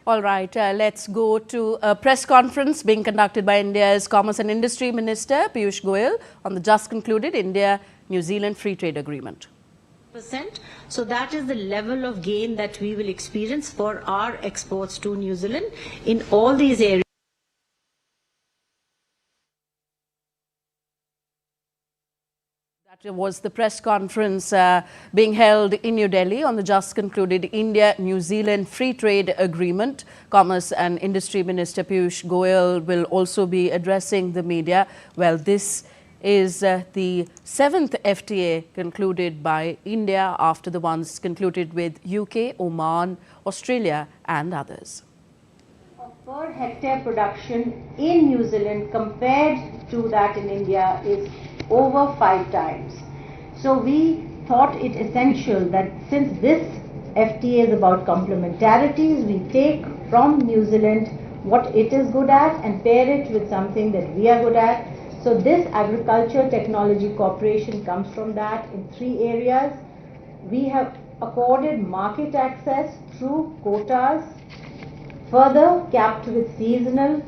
All right, let's go to a press conference being conducted by India's Commerce and Industry Minister Piyush Goyal on the just concluded India-New Zealand Free Trade Agreement. So that is the level of gain that we will experience for our exports to New Zealand in all these areas. That was the press conference being held in New Delhi on the just concluded India-New Zealand Free Trade Agreement. Commerce and Industry Minister Piyush Goyal will also be addressing the media. Well, this is the 7th FTA concluded by India after the ones concluded with UK, Oman, Australia and others. Per hectare production in New Zealand compared to that in India is over 5 times. So we thought it essential that since this FTA is about complementarities, we take from New Zealand what it is good at and pair it with something that we are good at. So this Agriculture Technology Cooperation comes from that in 3 areas. We have accorded market access through quotas, further capped with seasonal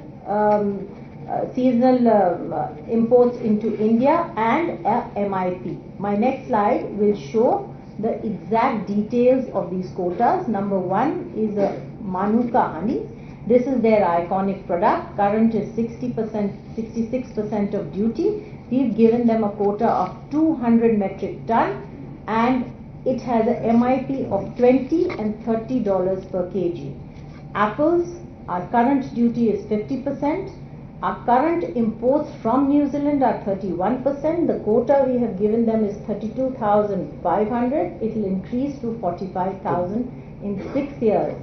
imports into India and MIP. My next slide will show the exact details of these quotas. Number 1 is a Manuka honey. This is their iconic product. Current is 66% of duty. We've given them a quota of 200 metric ton and it has a MIP of $20 and $30 per kg. Apples, our current duty is 50%. Our current imports from New Zealand are 31%. The quota we have given them is 32,500. It will increase to 45,000 in 6 years.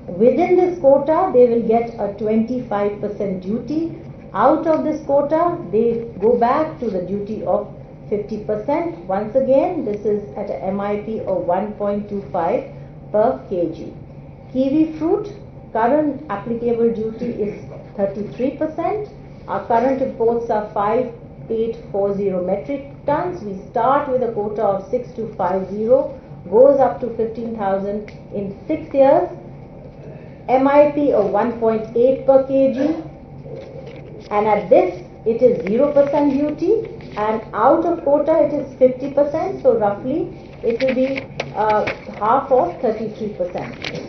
Within this quota, they will get a 25% duty. Out of this quota, they go back to the duty of 50%. Once again, this is at a MIP of 1.25 per kg. Kiwi fruit, current applicable duty is 33%. Our current imports are 5840 metric tons. We start with a quota of 6250, goes up to 15,000 in 6 years. MIP of 1.8 per kg. And at this, it is 0% duty. And out of quota, it is 50%. So roughly, it will be half of 33%.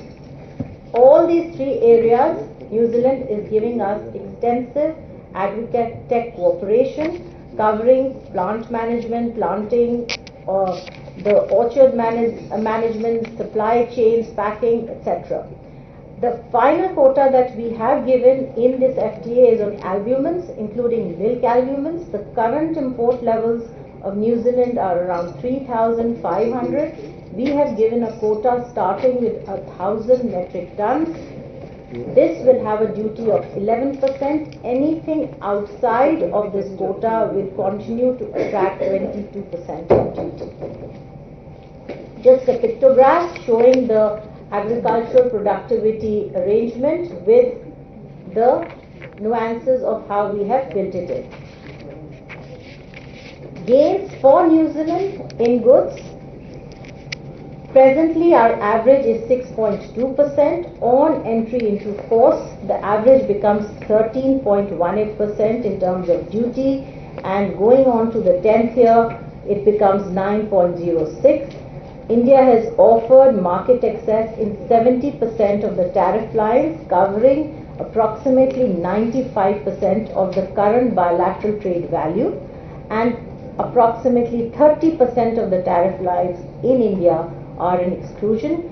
All these 3 areas, New Zealand is giving us extensive agri-tech cooperation covering plant management, planting, the orchard management, supply chains, packing, etc. The final quota that we have given in this FTA is on albumins, including milk albumins. The current import levels of New Zealand are around 3,500. We have given a quota starting with 1,000 metric tons. This will have a duty of 11%. Anything outside of this quota will continue to attract 22% of duty. Just a pictograph showing the agricultural productivity arrangement with the nuances of how we have built it in. Gains for New Zealand in goods. Presently, our average is 6.2%. On entry into force, the average becomes 13.18% in terms of duty, and going on to the 10th year, it becomes 9.06. India has offered market access in 70% of the tariff lines, covering approximately 95% of the current bilateral trade value, and approximately 30% of the tariff lines in India are in exclusion.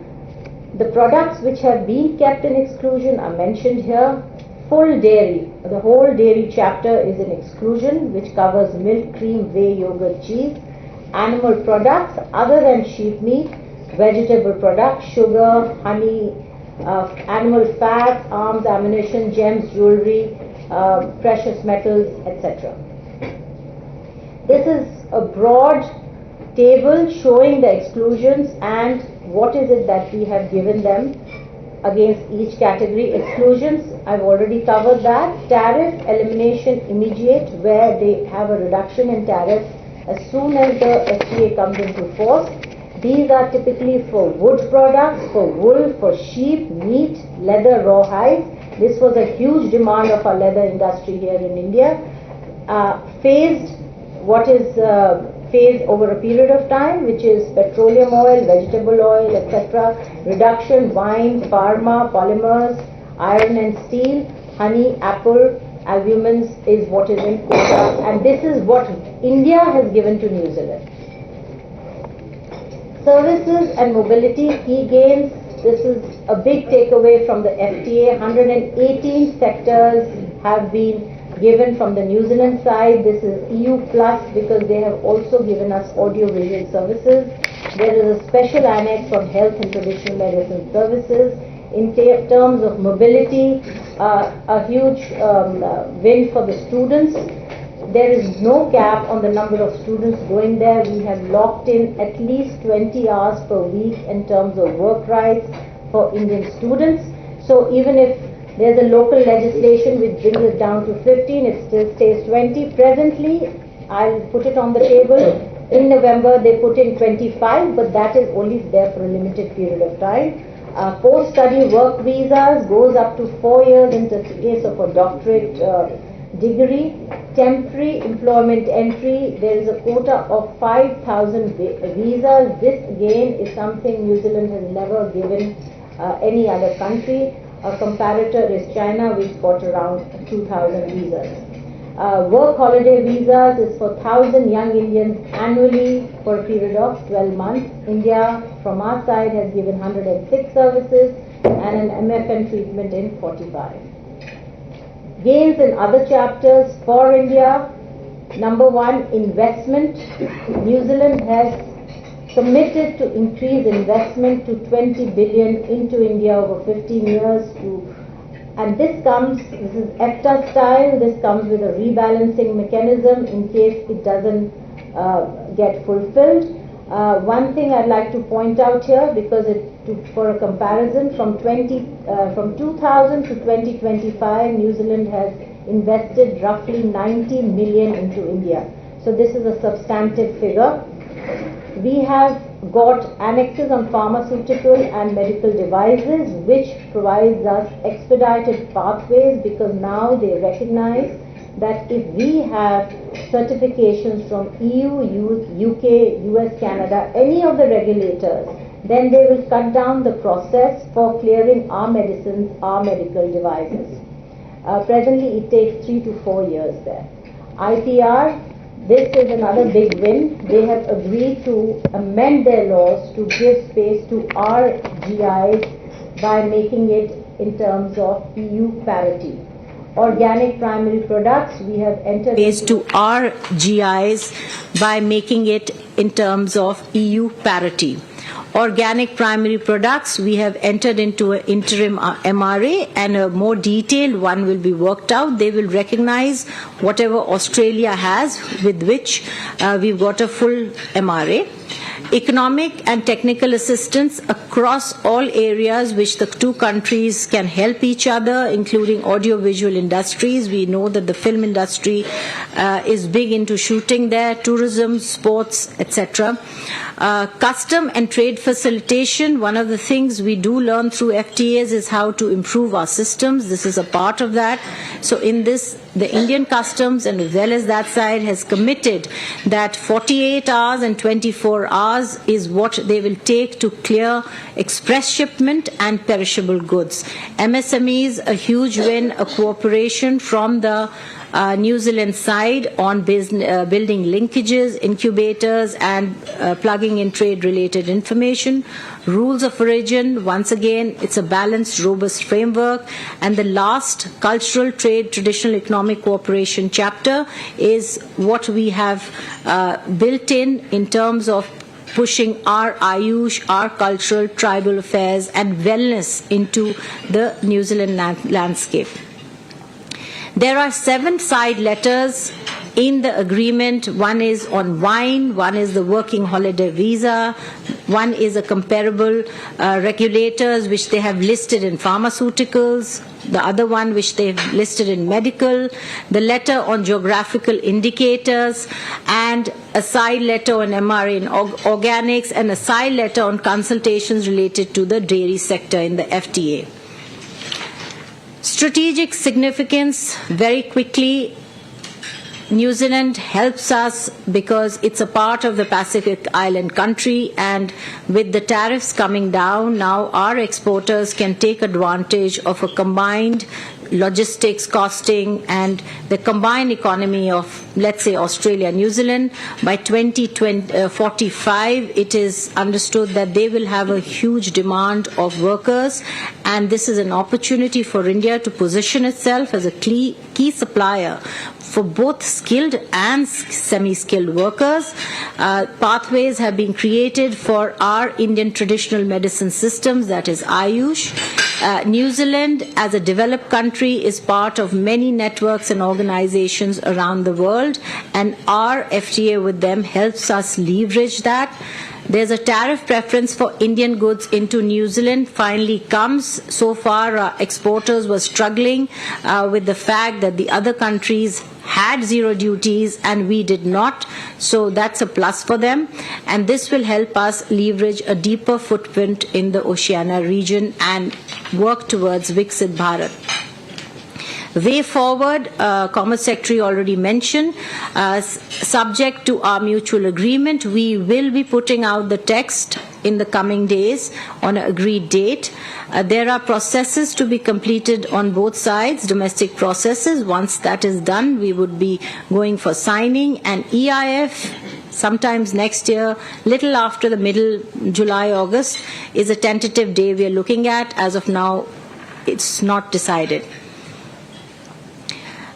The products which have been kept in exclusion are mentioned here. Full dairy, the whole dairy chapter is in exclusion, which covers milk, cream, whey, yogurt, cheese. Animal products other than sheep meat, vegetable products, sugar, honey, animal fats, arms, ammunition, gems, jewelry, precious metals, etc. This is a broad table showing the exclusions and what is it that we have given them against each category. Exclusions, I've already covered that. Tariff elimination immediate, where they have a reduction in tariff as soon as the FTA comes into force. These are typically for wood products, for wool, for sheep, meat, leather, raw hides. This was a huge demand of our leather industry here in India. Phased over a period of time, which is petroleum oil, vegetable oil, etc. Reduction, wine, pharma, polymers, iron and steel, honey, apple, albumins is what is in quota, and this is what India has given to New Zealand. Services and mobility, key gains. This is a big takeaway from the FTA. 118 sectors have been given from the New Zealand side. This is EU plus because they have also given us audio-visual services. There is a special annex on health and traditional medicine services. In terms of mobility, a huge win for the students. There is no cap on the number of students going there. We have locked in at least 20 hours per week in terms of work rights for Indian students. So even if there's a local legislation which brings it down to 15, it still stays 20. Presently, I'll put it on the table. In November, they put in 25, but that is only there for a limited period of time. Post-study work visas goes up to 4 years in the case of a doctorate degree. Temporary employment entry, there is a quota of 5,000 visas. This again is something New Zealand has never given any other country. A comparator is China, which got around 2,000 visas. Work holiday visas is for 1,000 young Indians annually for a period of 12 months. India, from our side, has given 106 services and an MFN treatment in 45. Gains in other chapters for India. Number one, investment. New Zealand has committed to increase investment to 20 billion into India over 15 years and this is EFTA style, this comes with a rebalancing mechanism in case it doesn't get fulfilled. One thing I'd like to point out here, because for a comparison, from 2000 to 2025, New Zealand has invested roughly 90 million into India. So this is a substantive figure. We have got annexes on pharmaceutical and medical devices, which provides us expedited pathways, because now they recognize that if we have certifications from EU, UK, US, Canada, any of the regulators, then they will cut down the process for clearing our medicines, our medical devices. Presently, it takes 3 to 4 years there. IPR, this is another big win. They have agreed to amend their laws to give space to our GIs by making it in terms of EU parity. Organic primary products, we have entered into our GIs by making it in terms of EU parity. Organic primary products, we have entered into an interim MRA, and a more detailed one will be worked out. They will recognize whatever Australia has, with which we've got a full MRA. Economic and technical assistance across all areas which the two countries can help each other, including audiovisual industries. We know that the film industry is big into shooting there, tourism, sports, etc. Custom and trade facilitation, one of the things we do learn through FTAs is how to improve our systems. This is a part of that. So in this, the Indian customs, and as well as that side, has committed that 48 hours and 24 hours is what they will take to clear express shipment and perishable goods. MSMEs, a huge win, a cooperation from the New Zealand side on building linkages, incubators, and plugging in trade-related information. Rules of origin, once again, it's a balanced, robust framework. And the last, cultural, trade, traditional economic cooperation chapter is what we have built in terms of pushing our Ayush, our cultural, tribal affairs, and wellness into the New Zealand landscape. There are 7 side letters in the agreement. One is on wine, one is the working holiday visa, one is a comparable regulators which they have listed in pharmaceuticals, the other one which they've listed in medical, the letter on geographical indicators, and a side letter on MRA in organics, and a side letter on consultations related to the dairy sector in the FTA. Strategic significance, very quickly, New Zealand helps us because it's a part of the Pacific Island country, and with the tariffs coming down, now our exporters can take advantage of a combined logistics, costing, and the combined economy of, let's say, Australia and New Zealand. By 2045, it is understood that they will have a huge demand of workers, and this is an opportunity for India to position itself as a key supplier for both skilled and semi-skilled workers. Pathways have been created for our Indian traditional medicine systems, that is Ayush. New Zealand, as a developed country, is part of many networks and organizations around the world, and our FTA with them helps us leverage that. There's a tariff preference for Indian goods into New Zealand finally comes. So far, our exporters were struggling with the fact that the other countries had zero duties and we did not. So that's a plus for them. And this will help us leverage a deeper footprint in the Oceania region and work towards Viksit Bharat. Way forward, Commerce Secretary already mentioned, subject to our mutual agreement, we will be putting out the text in the coming days on an agreed date. There are processes to be completed on both sides, domestic processes. Once that is done, we would be going for signing, and EIF sometimes next year, little after the middle July, August, is a tentative day we are looking at. As of now, it's not decided.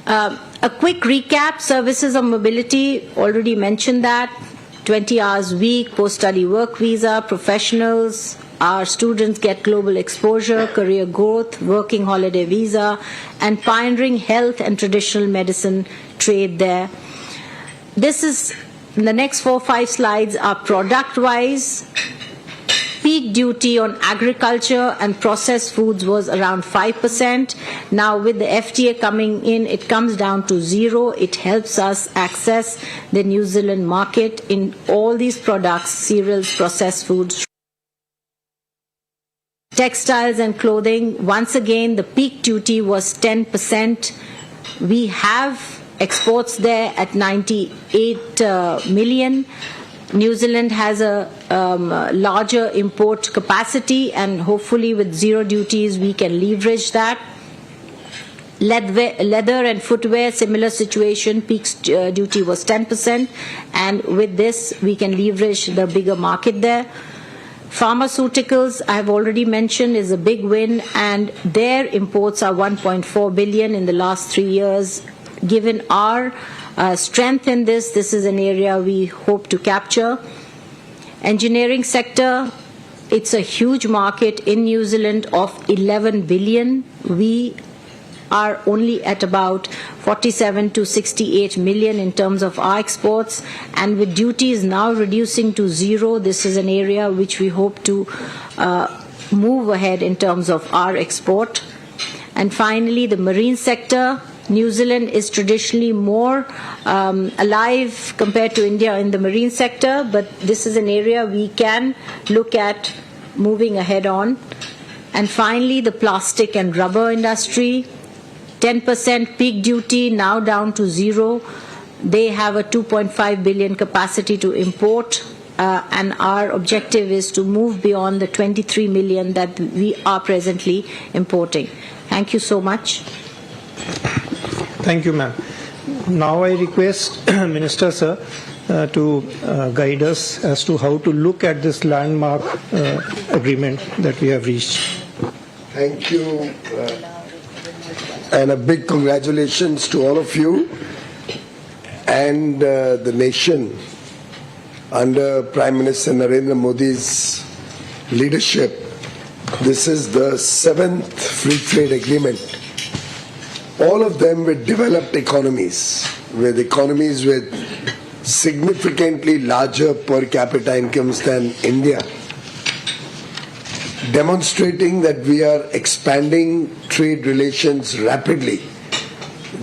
A quick recap, services of mobility, already mentioned that, 20 hours a week, post-study work visa, professionals, our students get global exposure, career growth, working holiday visa, and pioneering health and traditional medicine trade there. This is, the next 4 or 5 slides are product-wise. Peak duty on agriculture and processed foods was around 5%. Now with the FTA coming in, it comes down to 0. It helps us access the New Zealand market in all these products, cereals, processed foods, textiles and clothing. Once again, the peak duty was 10%. We have exports there at 98 million. New Zealand has a larger import capacity, and hopefully with zero duties we can leverage that. Leather and footwear, similar situation, peak duty was 10%, and with this we can leverage the bigger market there. Pharmaceuticals, I have already mentioned, is a big win, and their imports are 1.4 billion in the last 3 years. Given our strength in this is an area we hope to capture. Engineering sector, it's a huge market in New Zealand of 11 billion. We are only at about 47 to 68 million in terms of our exports, and with duties now reducing to 0, this is an area which we hope to move ahead in terms of our export. And finally, the marine sector. New Zealand is traditionally more alive compared to India in the marine sector, but this is an area we can look at moving ahead on. And finally, the plastic and rubber industry, 10% peak duty, now down to 0. They have a 2.5 billion capacity to import, and our objective is to move beyond the 23 million that we are presently importing. Thank you so much. Thank you, ma'am. Now I request Minister Sir to guide us as to how to look at this landmark agreement that we have reached. Thank you, and a big congratulations to all of you and the nation under Prime Minister Narendra Modi's leadership. This is the 7th free trade agreement, all of them with developed economies. with economies with significantly larger per capita incomes than India, demonstrating that we are expanding trade relations rapidly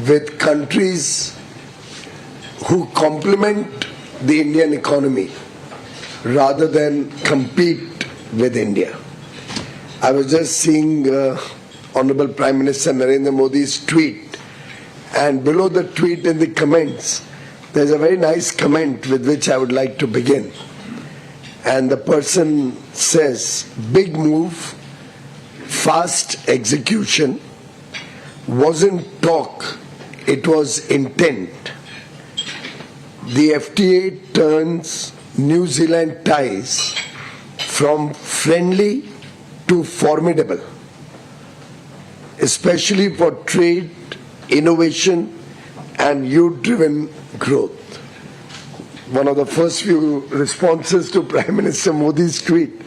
with countries who complement the Indian economy rather than compete with India. I was just seeing Honorable Prime Minister Narendra Modi's tweet, and below the tweet in the comments, there's a very nice comment with which I would like to begin. And the person says, big move, fast execution, wasn't talk, it was intent. The FTA turns New Zealand ties from friendly to formidable, especially for trade, innovation, and youth-driven growth. One of the first few responses to Prime Minister Modi's tweet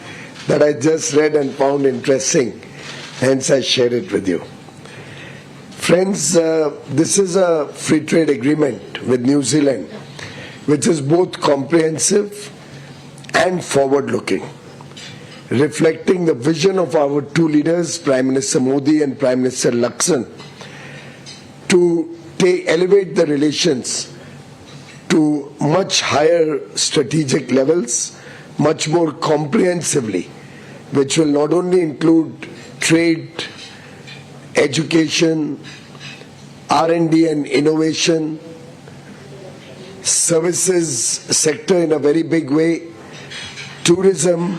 that I just read and found interesting, hence I share it with you. Friends, this is a free trade agreement with New Zealand, which is both comprehensive and forward-looking, reflecting the vision of our two leaders, Prime Minister Modi and Prime Minister Lakson, to elevate the relations to much higher strategic levels, much more comprehensively, which will not only include trade, education, R&D and innovation, services sector in a very big way, tourism,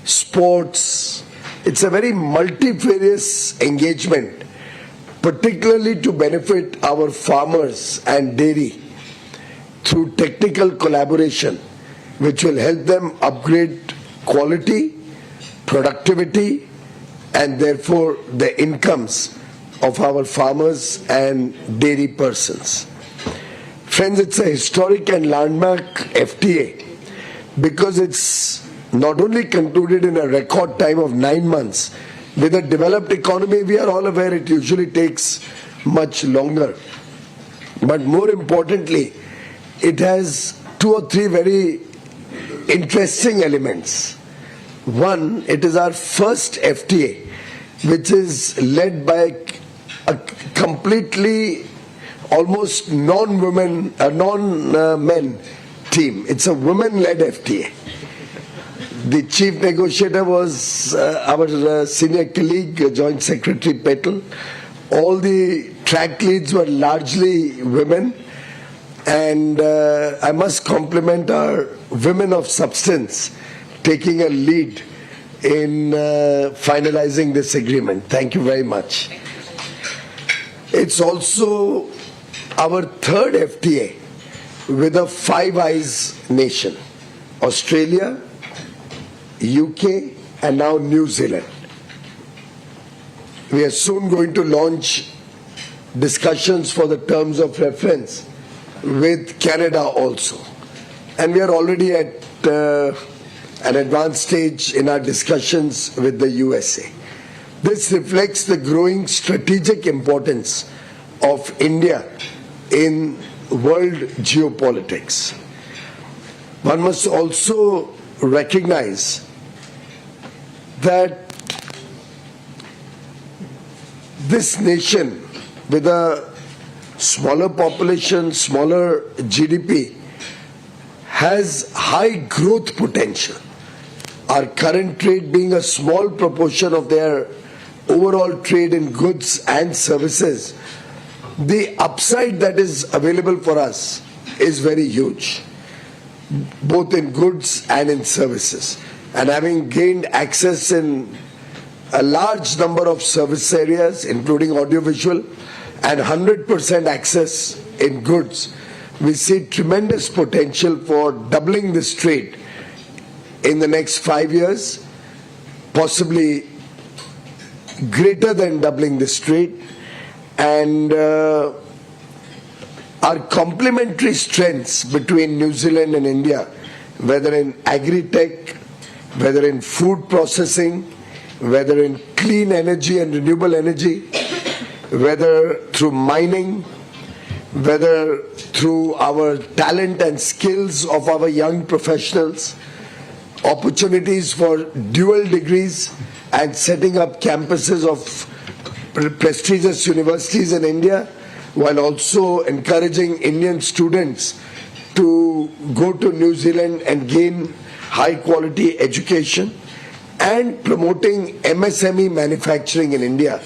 sports. It's a very multifarious engagement, particularly to benefit our farmers and dairy through technical collaboration, which will help them upgrade quality, productivity, and therefore the incomes of our farmers and dairy persons. Friends, it's a historic and landmark FTA because it's not only concluded in a record time of 9 months. With a developed economy, we are all aware it usually takes much longer. But more importantly, it has 2 or 3 very interesting elements. One, it is our first FTA which is led by a completely almost non-men team. It's a women-led FTA. The chief negotiator was our senior colleague, Joint Secretary Petal. All the track leads were largely women. And I must compliment our women of substance taking a lead in finalizing this agreement. Thank you very much. It's also our third FTA with a Five Eyes nation, Australia, UK, and now New Zealand. We are soon going to launch discussions for the terms of reference with Canada also. And we are already at an advanced stage in our discussions with the USA. This reflects the growing strategic importance of India in world geopolitics. One must also recognize that this nation with a smaller population, smaller GDP, has high growth potential. Our current trade being a small proportion of their overall trade in goods and services, the upside that is available for us is very huge, both in goods and in services. And having gained access in a large number of service areas, including audiovisual, and 100% access in goods, we see tremendous potential for doubling this trade in the next 5 years, possibly greater than doubling this trade. And our complementary strengths between New Zealand and India, whether in agri-tech, whether in food processing, whether in clean energy and renewable energy, whether through mining, whether through our talent and skills of our young professionals, opportunities for dual degrees and setting up campuses of prestigious universities in India, while also encouraging Indian students to go to New Zealand and gain high quality education, and promoting MSME manufacturing in India.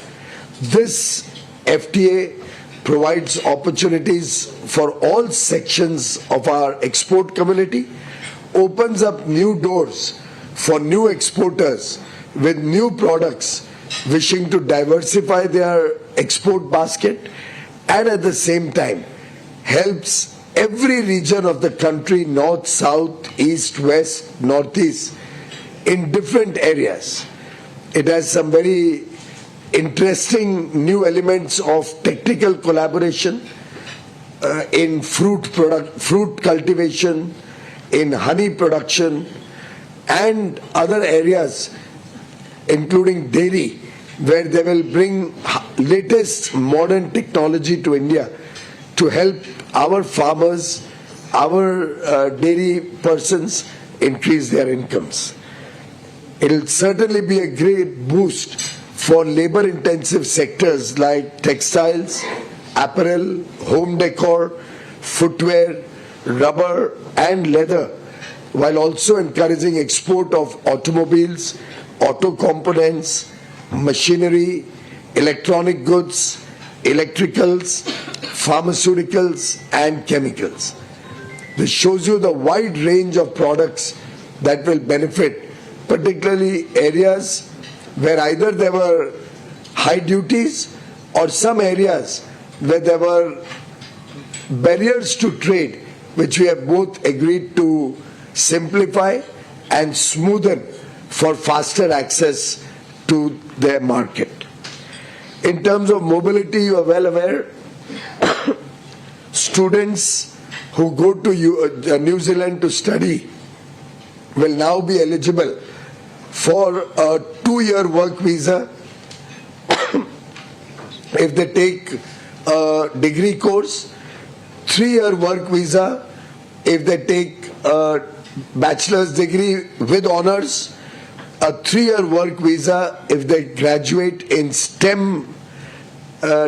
This FTA provides opportunities for all sections of our export community, opens up new doors for new exporters with new products wishing to diversify their export basket, and at the same time helps every region of the country, north, south, east, west, northeast, in different areas. It has some very interesting new elements of technical collaboration in fruit cultivation, in honey production, and other areas, including dairy, where they will bring latest modern technology to India to help our farmers, our dairy persons increase their incomes. It will certainly be a great boost for labor-intensive sectors like textiles, apparel, home decor, footwear, rubber and leather, while also encouraging export of automobiles, auto components, machinery, electronic goods, electricals, pharmaceuticals and chemicals. This shows you the wide range of products that will benefit, particularly areas where either there were high duties or some areas where there were barriers to trade, which we have both agreed to simplify and smoothen for faster access to their market. In terms of mobility, you are well aware, students who go to New Zealand to study will now be eligible for a 2-year work visa if they take a degree course, 3-year work visa if they take a bachelor's degree with honors, a 3-year work visa if they graduate in STEM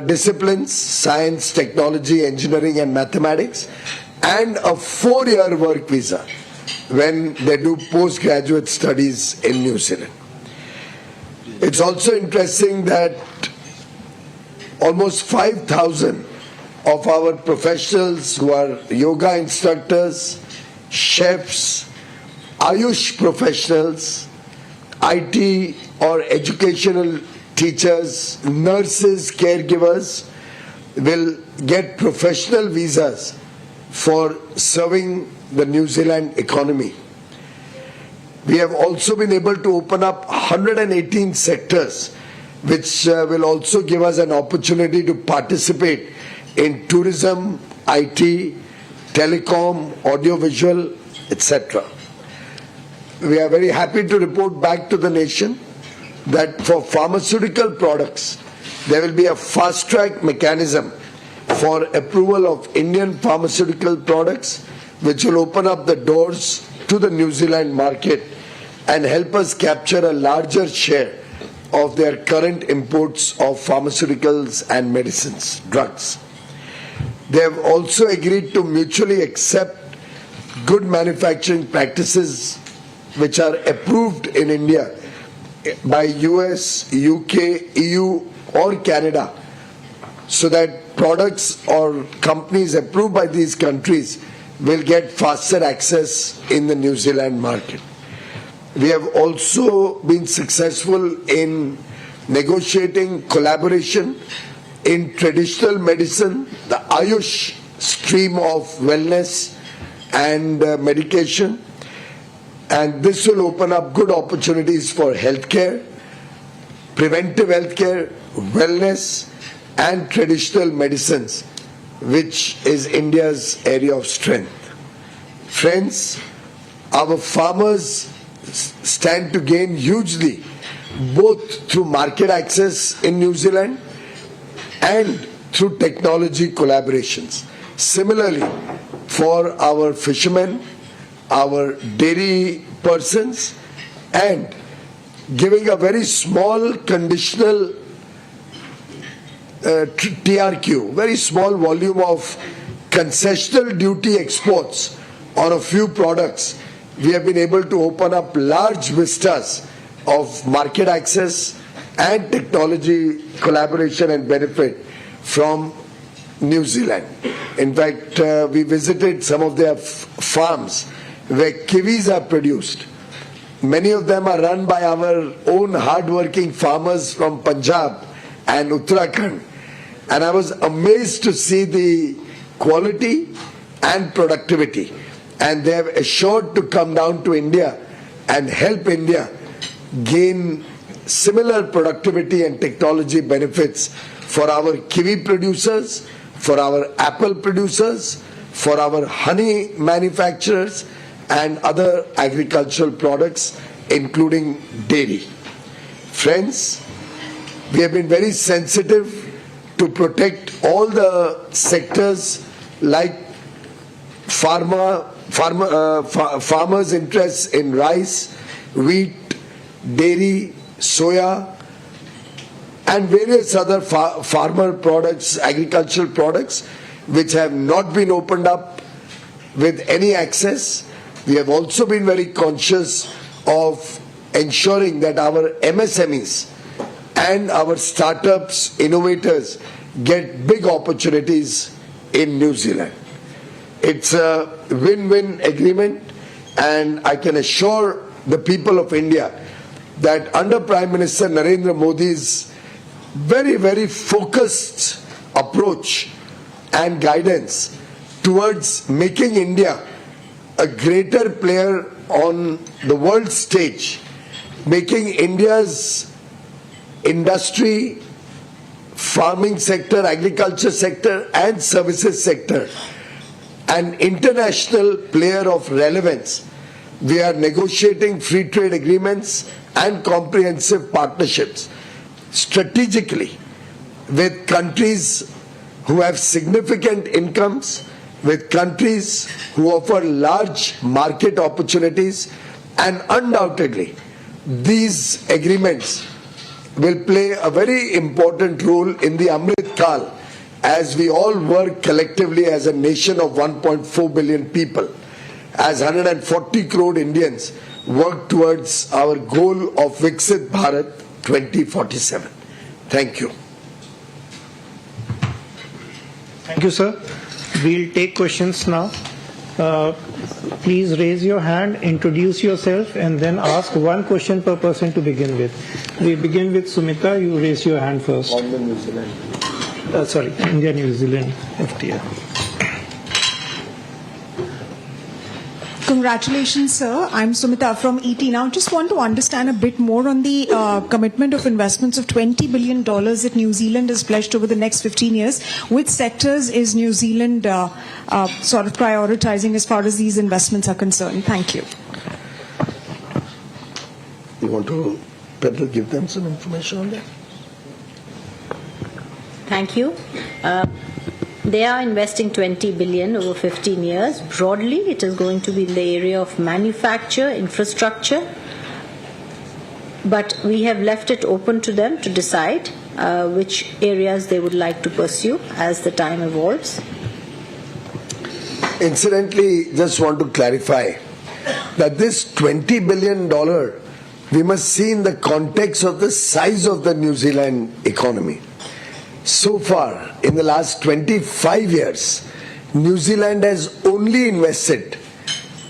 disciplines, science, technology, engineering and mathematics, and a 4-year work visa when they do postgraduate studies in New Zealand. It's also interesting that almost 5,000 of our professionals who are yoga instructors, chefs, Ayush professionals, IT or educational teachers, nurses, caregivers will get professional visas for serving the New Zealand economy. We have also been able to open up 118 sectors which will also give us an opportunity to participate in tourism, IT, telecom, audiovisual, etc. We are very happy to report back to the nation that for pharmaceutical products, there will be a fast-track mechanism for approval of Indian pharmaceutical products, which will open up the doors to the New Zealand market and help us capture a larger share of their current imports of pharmaceuticals and medicines, drugs. They have also agreed to mutually accept good manufacturing practices which are approved in India by US, UK, EU or Canada, so that products or companies approved by these countries will get faster access in the New Zealand market. We have also been successful in negotiating collaboration in traditional medicine, the Ayush stream of wellness and medication, and this will open up good opportunities for healthcare, preventive healthcare, wellness and traditional medicines, which is India's area of strength. Friends, our farmers stand to gain hugely, both through market access in New Zealand and through technology collaborations. Similarly, for our fishermen, our dairy persons, and giving a very small conditional TRQ, very small volume of concessional duty exports on a few products, we have been able to open up large vistas of market access and technology collaboration and benefit from New Zealand. In fact, we visited some of their farms where kiwis are produced. Many of them are run by our own hard-working farmers from Punjab and Uttarakhand. And I was amazed to see the quality and productivity. And they have assured to come down to India and help India gain similar productivity and technology benefits for our kiwi producers, for our apple producers, for our honey manufacturers, and other agricultural products, including dairy. Friends, we have been very sensitive to protect all the sectors like farmers' interests in rice, wheat, dairy, soya, and various other farmer products, agricultural products, which have not been opened up with any access. We have also been very conscious of ensuring that our MSMEs and our startups, innovators get big opportunities in New Zealand. It's a win-win agreement, and I can assure the people of India that under Prime Minister Narendra Modi's very, very focused approach and guidance towards making India a greater player on the world stage, making India's industry, farming sector, agriculture sector, and services sector an international player of relevance. We are negotiating free trade agreements and comprehensive partnerships strategically with countries who have significant incomes, with countries who offer large market opportunities, and undoubtedly these agreements will play a very important role in the Amrit Kal as we all work collectively as a nation of 1.4 billion people, as 140 crore Indians work towards our goal of Viksit Bharat 2047. Thank you. Thank you, sir. We'll take questions now. Please raise your hand, introduce yourself, and then ask one question per person to begin with. We begin with Sumita. You raise your hand first. On the New Zealand. India, New Zealand, FTA. Congratulations, sir. I'm Sumita from ET. Now, just want to understand a bit more on the commitment of investments of $20 billion that New Zealand has pledged over the next 15 years. Which sectors is New Zealand sort of prioritizing as far as these investments are concerned? Thank you. You want to better give them some information on that? Thank you. They are investing 20 billion over 15 years. Broadly, it is going to be in the area of manufacture, infrastructure, but we have left it open to them to decide which areas they would like to pursue as the time evolves. Incidentally, just want to clarify that this $20 billion we must see in the context of the size of the New Zealand economy. So far, in the last 25 years, New Zealand has only invested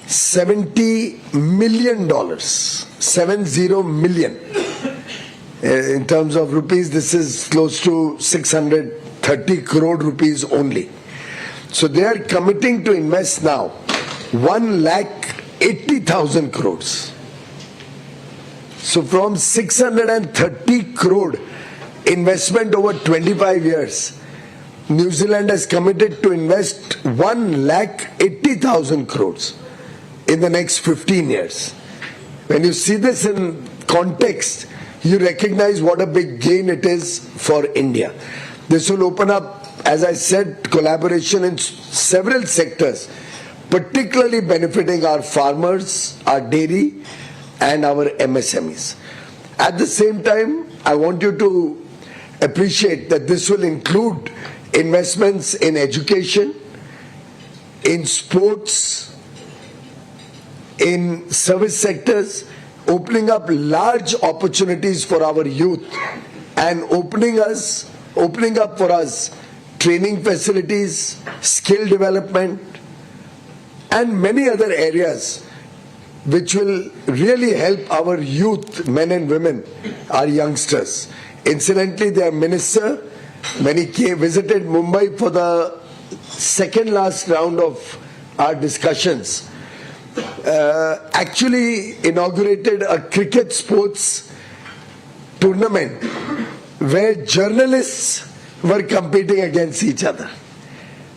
$70 million, 70 million. In terms of rupees, this is close to 630 crore rupees only. So they are committing to invest now 1,80,000 crores. So from 630 crore investment over 25 years, New Zealand has committed to invest 1,80,000 crores in the next 15 years. When you see this in context, you recognize what a big gain it is for India. This will open up as I said, collaboration in several sectors, particularly benefiting our farmers, our dairy, and our MSMEs. At the same time, I want you to appreciate that this will include investments in education, in sports, in service sectors, opening up large opportunities for our youth and opening up for us training facilities, skill development, and many other areas which will really help our youth, men and women, our youngsters. Incidentally, their minister, when he visited Mumbai for the second last round of our discussions, actually inaugurated a cricket sports tournament where journalists were competing against each other.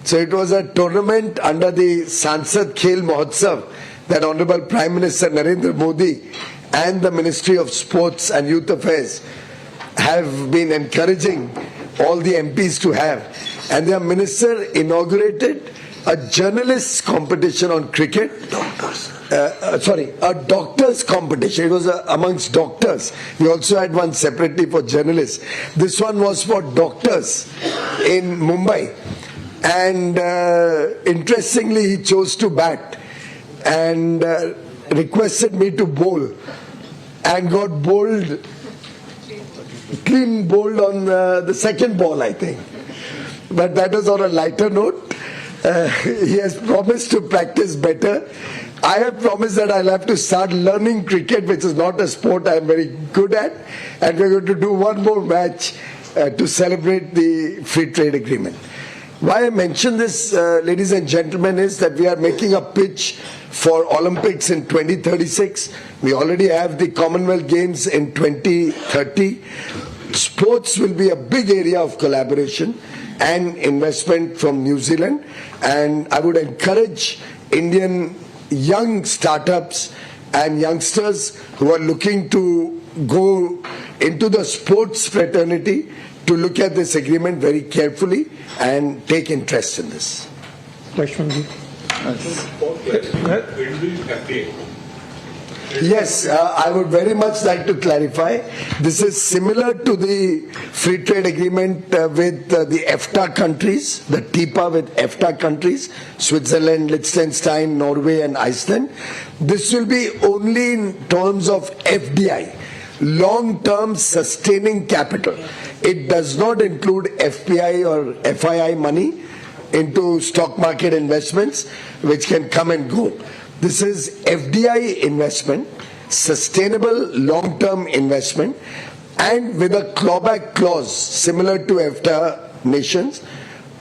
So it was a tournament under the Sansad Khel Mahotsav that Honorable Prime Minister Narendra Modi and the Ministry of Sports and Youth Affairs have been encouraging all the MPs to have. And their minister inaugurated a journalists competition on cricket. A doctors competition. It was amongst doctors. We also had one separately for journalists. This one was for doctors in Mumbai. And interestingly, he chose to bat and requested me to bowl and got bowled, clean bowled on the second ball, I think. But that was on a lighter note. He has promised to practice better. I have promised that I'll have to start learning cricket, which is not a sport I'm very good at, and we're going to do one more match to celebrate the free trade agreement. Why I mention this, ladies and gentlemen, is that we are making a pitch for Olympics in 2036. We already have the Commonwealth Games in 2030. Sports will be a big area of collaboration and investment from New Zealand, and I would encourage Indian young startups and youngsters who are looking to go into the sports fraternity to look at this agreement very carefully and take interest in this. Lakshmanji. Yes, I would very much like to clarify. This is similar to the free trade agreement with the EFTA countries, the TIPA with EFTA countries, Switzerland, Liechtenstein, Norway and Iceland. This will be only in terms of FDI, long-term sustaining capital. It does not include FPI or FII money into stock market investments, which can come and go. This is FDI investment, sustainable long-term investment, and with a clawback clause similar to EFTA nations,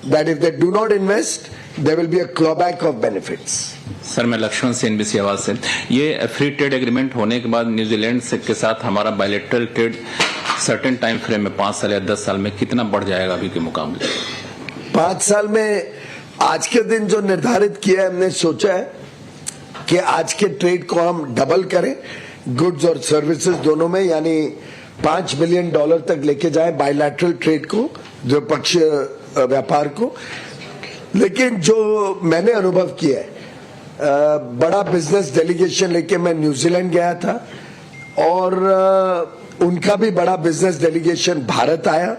that if they do not invest, there will be a clawback of benefits. Sir मैं लक्ष्मण से NBC आवाज से ये free trade agreement होने के बाद New Zealand के साथ हमारा bilateral trade certain time frame में 5 साल या 10 साल में कितना बढ़ जाएगा अभी के मुकाबले? 5 साल में आज के दिन जो निर्धारित किया है, हमने सोचा है कि आज के ट्रेड को हम डबल करें, गुड्स और सर्विसेज दोनों में, यानी $5 बिलियन तक लेके जाएं बायलैटरल ट्रेड को, द्विपक्षीय व्यापार को। लेकिन जो मैंने अनुभव किया है, बड़ा बिजनेस डेलीगेशन लेके मैं न्यूजीलैंड गया था और उनका भी बड़ा बिजनेस डेलीगेशन भारत आया,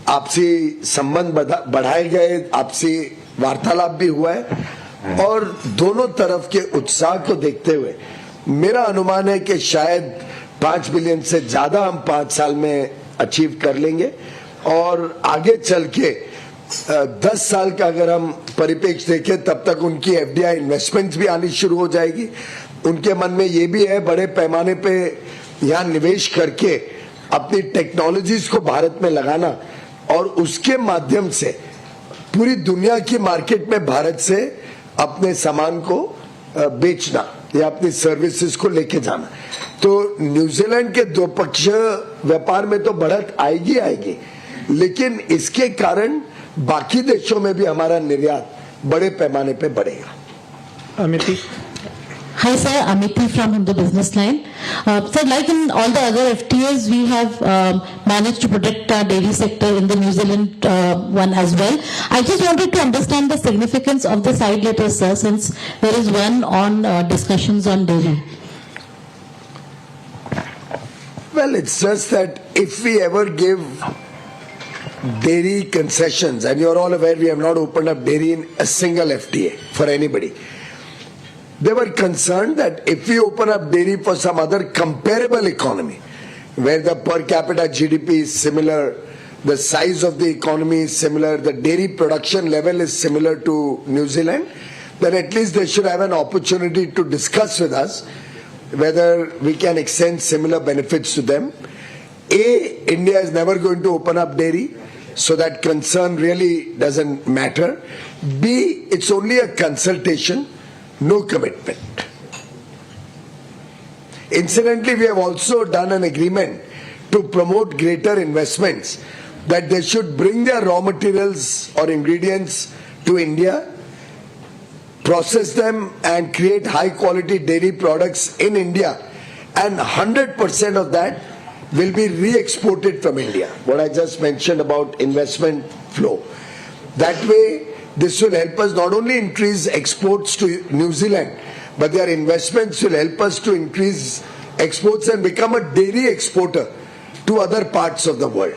आपसी संबंध बढ़ाए गए, आपसी वार्तालाप भी हुआ है, और दोनों तरफ के उत्साह को देखते हुए मेरा अनुमान है कि शायद 5 बिलियन से ज्यादा हम 5 साल में अचीव कर लेंगे, और आगे चल के 10 साल का अगर हम परिप्रेक्ष्य देखें, तब तक उनकी FDI इन्वेस्टमेंट्स भी आनी शुरू हो जाएगी। उनके मन में ये भी है बड़े पैमाने पे यहाँ निवेश करके अपनी टेक्नोलॉजीज को भारत में लगाना और उसके माध्यम से पूरी दुनिया की मार्केट में भारत से अपने सामान को बेचना या अपनी सर्विसेज को लेके जाना। तो न्यूजीलैंड के द्विपक्षीय व्यापार में तो बढ़त आएगी आएगी, लेकिन इसके कारण बाकी देशों में भी हमारा निर्यात बड़े पैमाने पे बढ़ेगा। अमिती। Hi sir, Amity from Hindu Business Line. Sir, like in all the other FTAs, we have managed to protect our dairy sector in the New Zealand one as well. I just wanted to understand the significance of the side letters, sir, since there is one on discussions on dairy. Well, it's just that if we ever give dairy concessions, and you're all aware we have not opened up dairy in a single FTA for anybody. They were concerned that if we open up dairy for some other comparable economy, where the per capita GDP is similar, the size of the economy is similar, the dairy production level is similar to New Zealand, then at least they should have an opportunity to discuss with us whether we can extend similar benefits to them. A, India is never going to open up dairy, so that concern really doesn't matter. B, it's only a consultation, no commitment. Incidentally, we have also done an agreement to promote greater investments, that they should bring their raw materials or ingredients to India, process them and create high quality dairy products in India, and 100% of that will be re-exported from India. What I just mentioned about investment flow. That way, this will help us not only increase exports to New Zealand, but their investments will help us to increase exports and become a dairy exporter to other parts of the world.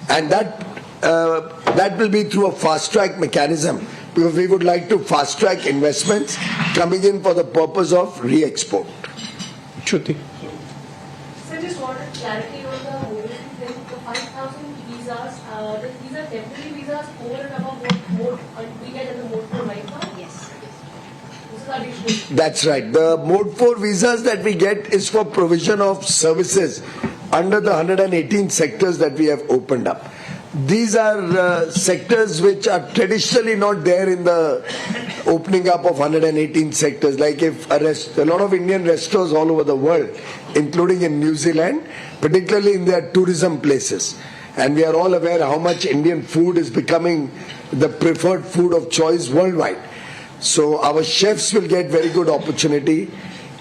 And that will be through a fast-track mechanism, because we would like to fast-track investments coming in for the purpose of re-export. Shruti. So just wanted clarity on the mobility thing. The 5,000 visas, these are temporary visas over and above what mode we get in the mode 4 right now? Yes. This is additional. That's right. The mode 4 visas that we get is for provision of services under the 118 sectors that we have opened up. These are sectors which are traditionally not there in the opening up of 118 sectors. Like if a lot of Indian restaurants all over the world, including in New Zealand, particularly in their tourism places. And we are all aware how much Indian food is becoming the preferred food of choice worldwide. So our chefs will get very good opportunity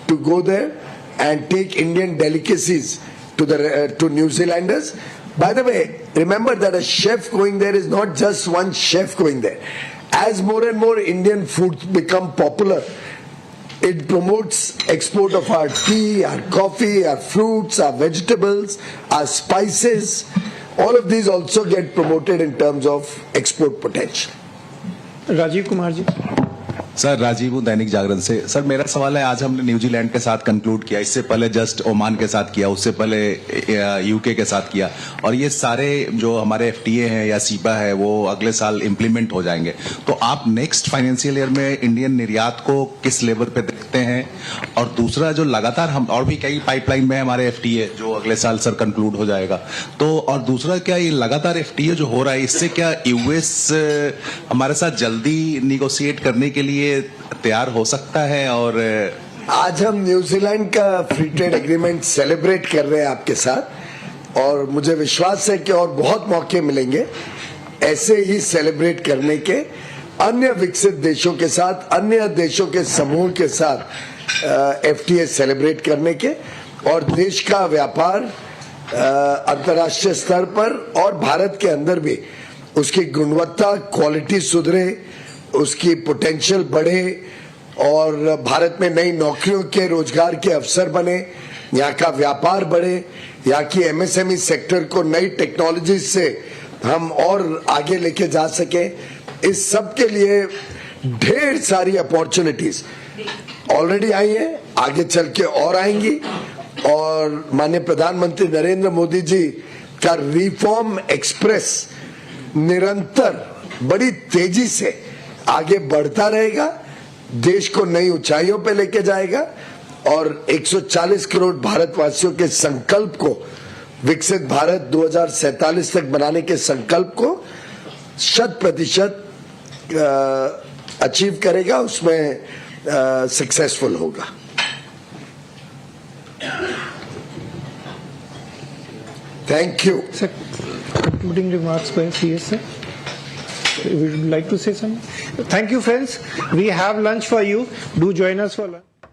to go there and take Indian delicacies to New Zealanders. By the way, remember that a chef going there is not just one chef going there. As more and more Indian foods become popular, it promotes export of our tea, our coffee, our fruits, our vegetables, our spices. All of these also get promoted in terms of export potential. Rajiv Kumar ji. Sir Rajiv हूँ दैनिक जागरण से। Sir मेरा सवाल है, आज हमने New Zealand के साथ conclude किया, इससे पहले जस्ट ओमान के साथ किया, उससे पहले यूके के साथ किया, और ये सारे जो हमारे एफटीए हैं या सीपा है वो अगले साल इंप्लीमेंट हो जाएंगे। तो आप नेक्स्ट फाइनेंशियल ईयर में इंडियन निर्यात को किस लेवल पे देखते हैं? और दूसरा जो लगातार हम और भी कई पाइपलाइन में हमारे एफटीए जो अगले साल सर कंक्लूड हो जाएगा, तो और दूसरा क्या ये लगातार एफटीए जो हो रहा है इससे क्या यूएस हमारे साथ जल्दी निगोशिएट करने के लिए तैयार हो सकता है? और आज हम न्यूजीलैंड का फ्री ट्रेड एग्रीमेंट सेलिब्रेट कर रहे हैं आपके साथ, और मुझे विश्वास है कि और बहुत मौके मिलेंगे ऐसे ही सेलिब्रेट करने के अन्य विकसित देशों के साथ, अन्य देशों के समूह के साथ एफटीए सेलिब्रेट करने के, और देश का व्यापार अंतर्राष्ट्रीय स्तर पर और भारत के अंदर भी उसकी गुणवत्ता, क्वालिटी सुधरे, उसकी पोटेंशियल बढ़े, और भारत में नई नौकरियों के, रोजगार के अवसर बने, यहाँ का व्यापार बढ़े, यहाँ की एमएसएमई सेक्टर को नई टेक्नोलॉजी से हम और आगे लेके जा सके। इस सब के लिए ढेर सारी अपॉर्चुनिटीज ऑलरेडी आई हैं, आगे चल के और आएंगी, और माननीय प्रधानमंत्री नरेंद्र मोदी जी का रिफॉर्म एक्सप्रेस निरंतर बड़ी तेजी से आगे बढ़ता रहेगा, देश को नई ऊंचाइयों पे लेके जाएगा, और 140 करोड़ भारतवासियों के संकल्प को, विकसित भारत 2047 तक बनाने के संकल्प को 100% अचीव करेगा, उसमें सक्सेसफुल होगा। Thank you. Sir, concluding remarks by CS sir. Would you like to say something? Thank you, friends. We have lunch for you. Do join us for lunch.